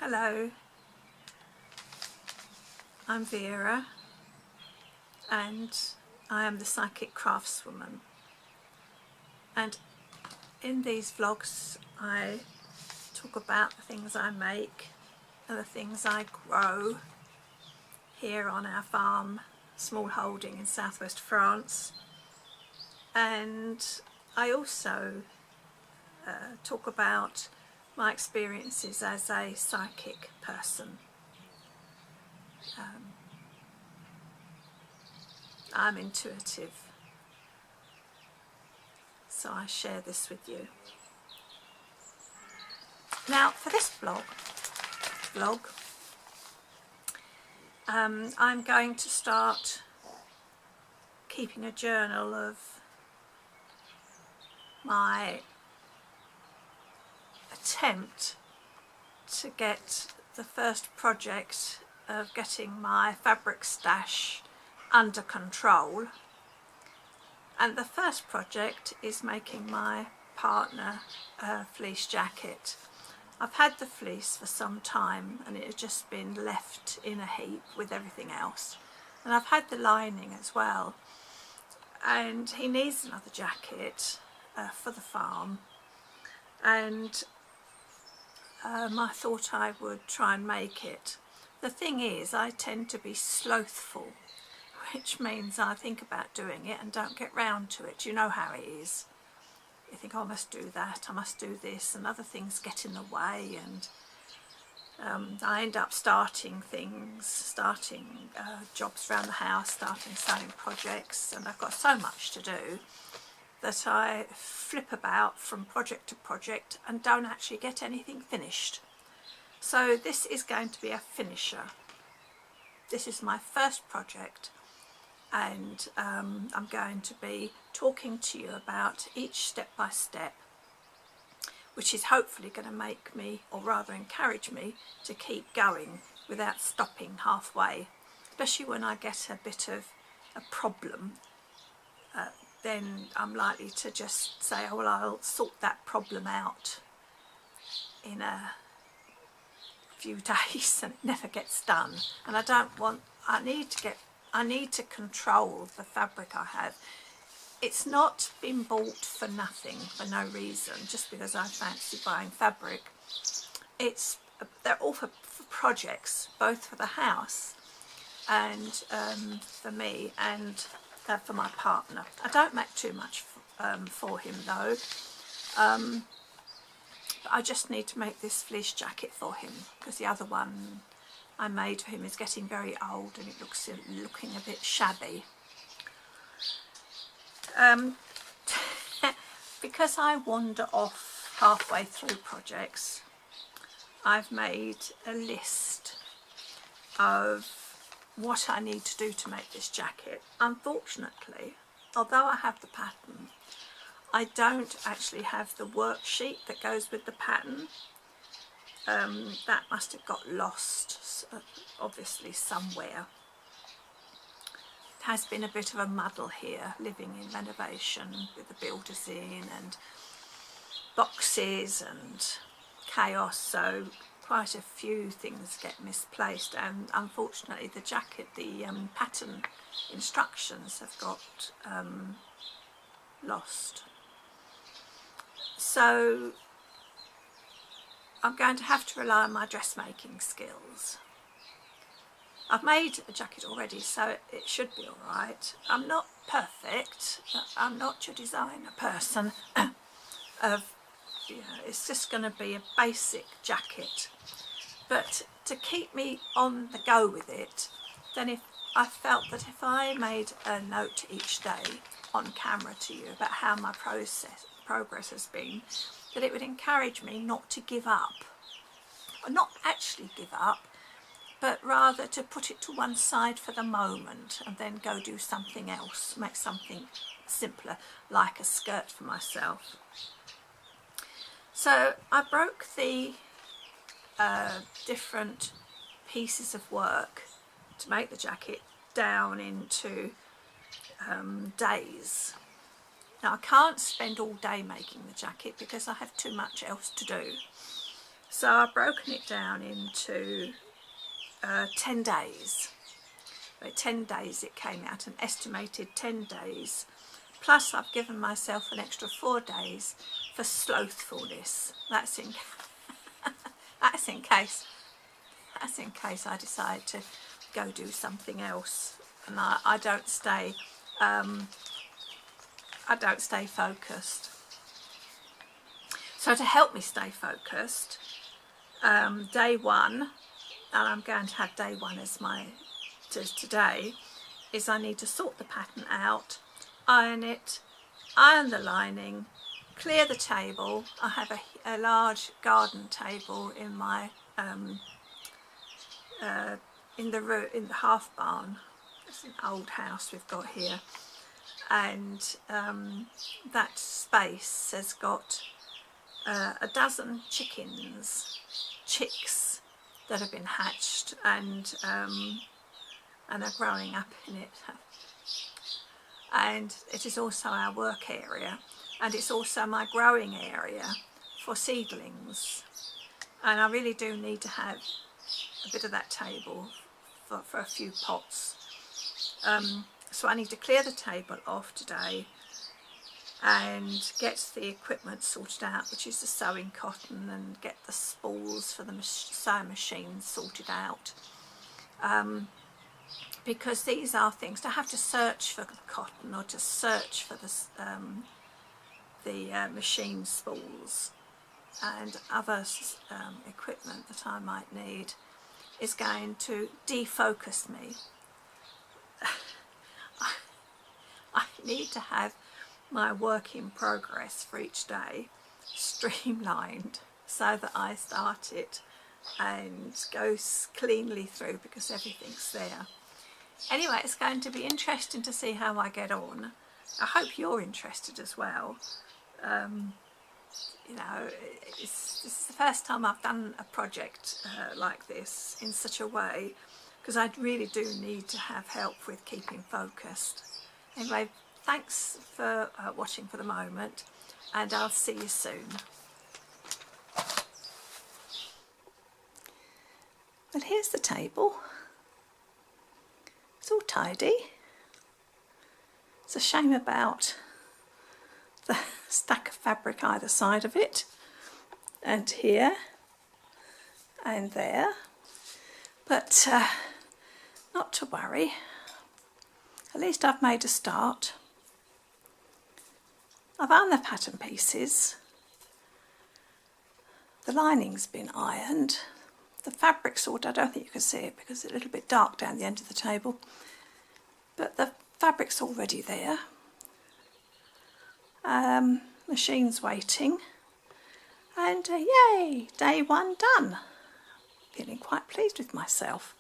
Hello, I'm Vera and I am the Psychic Craftswoman, and in these vlogs I talk about the things I make and the things I grow here on our farm, small holding in southwest France, and I also talk about my experiences as a psychic person. I'm intuitive, so I share this with you. Now for this vlog, I'm going to start keeping a journal of my attempt to get the first project of getting my fabric stash under control, and the first project is making my partner a fleece jacket. I've had the fleece for some time and it has just been left in a heap with everything else, and I've had the lining as well, and he needs another jacket for the farm, and I thought I would try and make it. The thing is, I tend to be slothful, which means I think about doing it and don't get round to it. You know how it is. You think, oh, I must do that, I must do this, and other things get in the way, and I end up starting jobs around the house, starting sewing projects, and I've got so much to do that I flip about from project to project and don't actually get anything finished. So this is going to be a finisher. This is my first project, and I'm going to be talking to you about each step by step, which is hopefully going to make me, or rather encourage me, to keep going without stopping halfway, especially when I get a bit of a problem. Then I'm likely to just say, oh, well, I'll sort that problem out in a few days, and it never gets done. And I don't want, I need to control the fabric I have. It's not been bought for nothing, for no reason, just because I fancy buying fabric. They're all for projects, both for the house and for me, and for my partner. I don't make too much for him though. I just need to make this fleece jacket for him because the other one I made for him is getting very old and it looks looking a bit shabby. Because I wander off halfway through projects, I've made a list of what I need to do to make this jacket. Unfortunately, although I have the pattern, I don't actually have the worksheet that goes with the pattern. That must have got lost, obviously, somewhere. It has been a bit of a muddle here, living in renovation with the builders in and boxes and chaos, so quite a few things get misplaced, and unfortunately the jacket, the pattern instructions have got lost. So I'm going to have to rely on my dressmaking skills. I've made a jacket already, so it should be alright. I'm not perfect, I'm not your designer person. It's just going to be a basic jacket, but to keep me on the go with it, then if I felt that if I made a note each day on camera to you about how my progress has been, that it would encourage me not to give up, or not actually give up, but rather to put it to one side for the moment and then go do something else, make something simpler like a skirt for myself. So I broke the different pieces of work to make the jacket down into days. Now I can't spend all day making the jacket because I have too much else to do. So I've broken it down into 10 days. By 10 days it came out, an estimated 10 days. Plus I've given myself an extra 4 days for slothfulness. That's in case I decide to go do something else, and I don't stay focused. So to help me stay focused, day one, and I'm going to have day one as my today, is I need to sort the pattern out, iron it, iron the lining, clear the table. I have a large garden table in my in the half barn. It's an old house we've got here, and that space has got a dozen chicks that have been hatched and are growing up in it. And it is also our work area, and it's also my growing area for seedlings, and I really do need to have a bit of that table for a few pots. So I need to clear the table off today and get the equipment sorted out, which is the sewing cotton, and get the spools for the sewing machine sorted out, because these are things to have to search for the cotton or to search for the machine spools and other equipment that I might need is going to defocus me. I need to have my work in progress for each day streamlined so that I start it and go cleanly through, because everything's there. Anyway, it's going to be interesting to see how I get on. I hope you're interested as well. You know, this is the first time I've done a project like this in such a way, because I really do need to have help with keeping focused. Anyway, thanks for watching for the moment, and I'll see you soon. Well, here's the table. It's all tidy. It's a shame about the stack of fabric either side of it, and here and there, but not to worry. At least I've made a start. I've ironed the pattern pieces. The lining's been ironed. The fabric's sorted. I don't think you can see it because it's a little bit dark down the end of the table, but the fabric's already there. Machine's waiting, and yay, day one done. Feeling quite pleased with myself,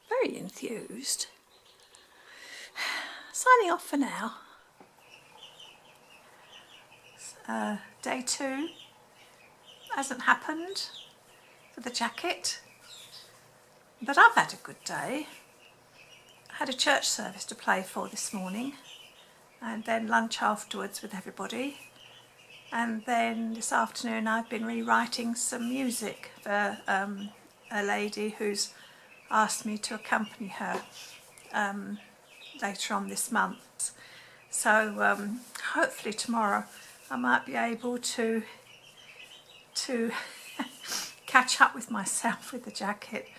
very enthused. Signing off for now. Day two hasn't happened for the jacket, but I've had a good day. I had a church service to play for this morning, and then lunch afterwards with everybody, and then this afternoon I've been rewriting some music for a lady who's asked me to accompany her later on this month. So hopefully tomorrow I might be able to catch up with myself with the jacket.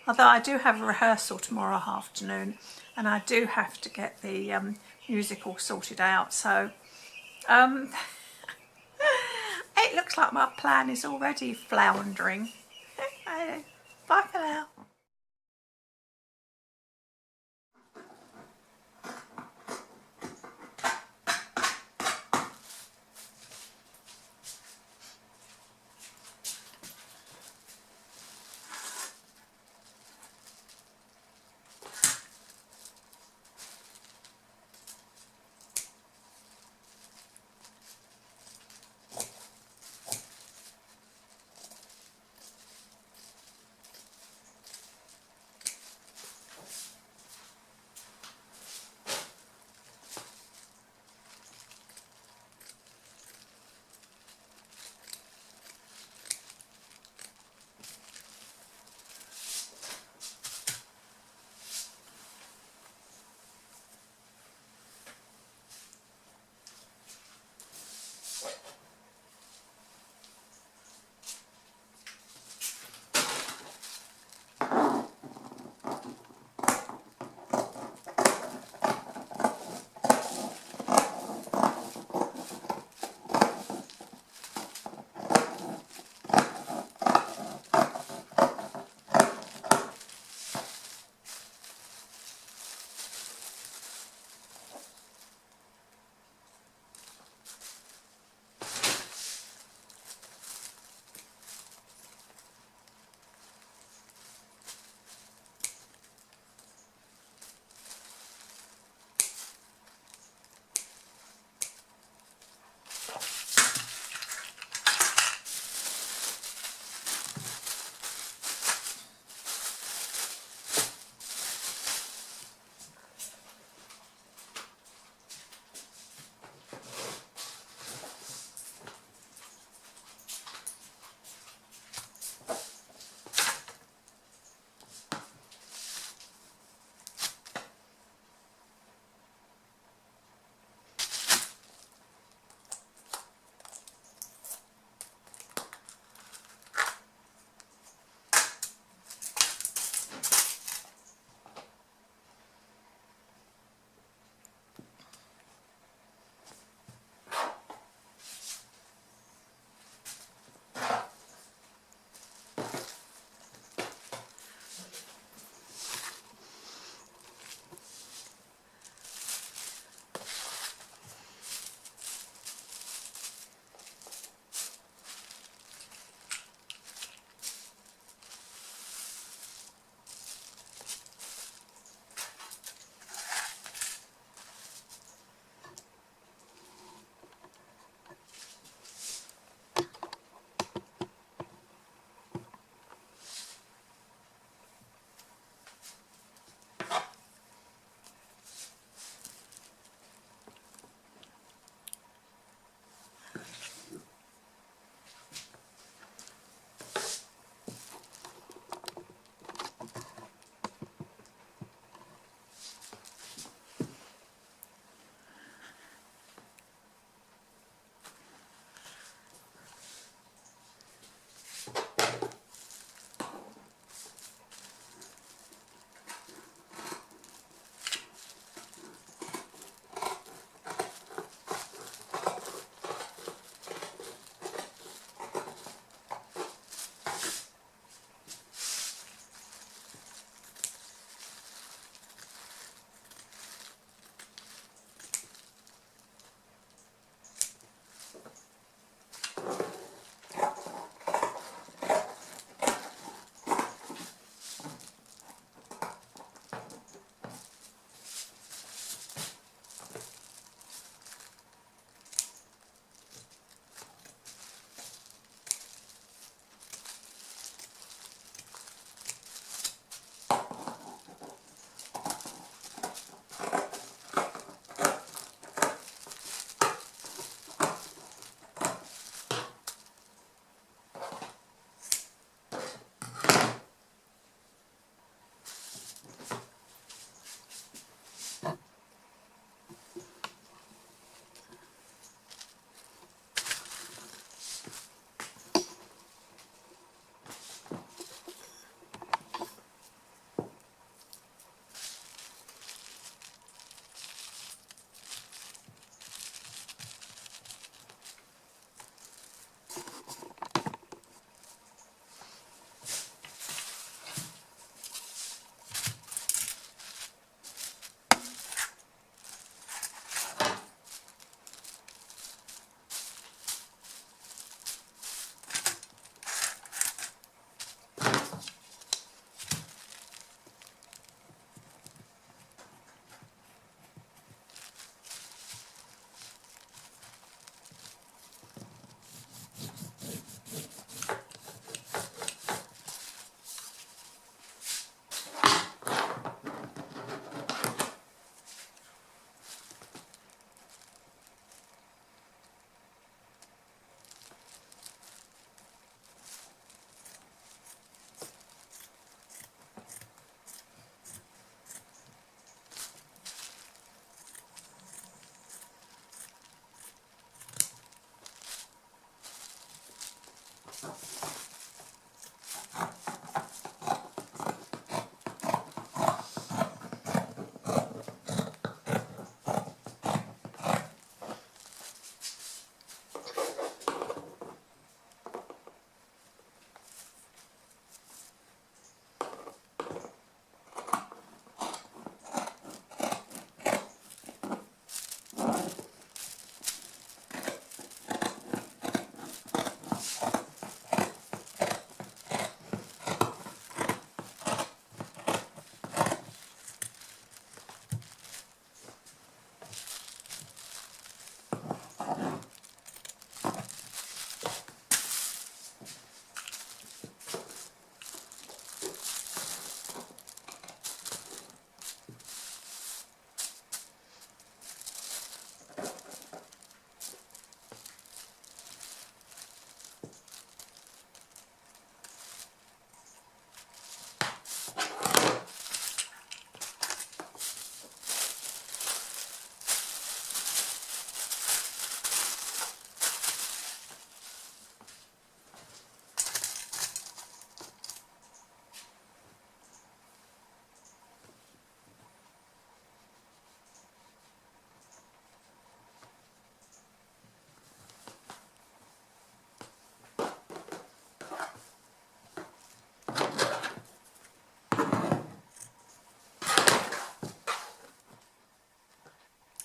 Although I do have a rehearsal tomorrow afternoon, and I do have to get the music all sorted out, so it looks like my plan is already floundering. Bye for now.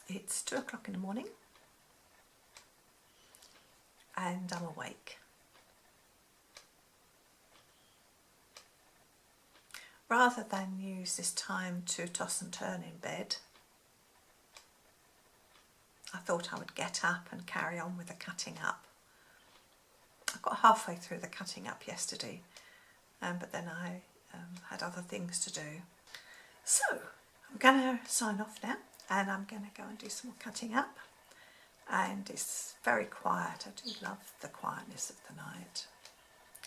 It's 2 o'clock in the morning and I'm awake. Rather than use this time to toss and turn in bed, I thought I would get up and carry on with the cutting up. I got halfway through the cutting up yesterday, but then I had other things to do. So I'm going to sign off now and I'm going to go and do some more cutting up. And it's very quiet. I do love the quietness of the night.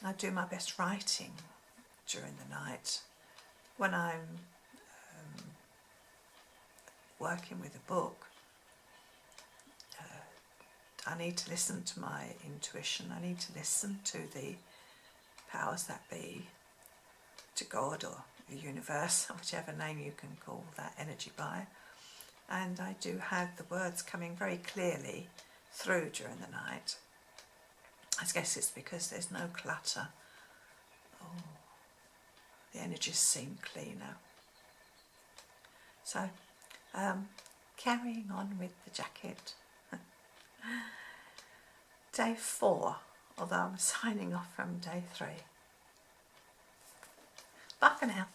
I do my best writing during the night. When I'm working with a book, I need to listen to my intuition. I need to listen to the powers that be, to God or the universe, or whichever name you can call that energy by. And I do have the words coming very clearly through during the night. I guess it's because there's no clutter. Oh, the energies seem cleaner. So, carrying on with the jacket. Day 4, although I'm signing off from day 3. Bye for now.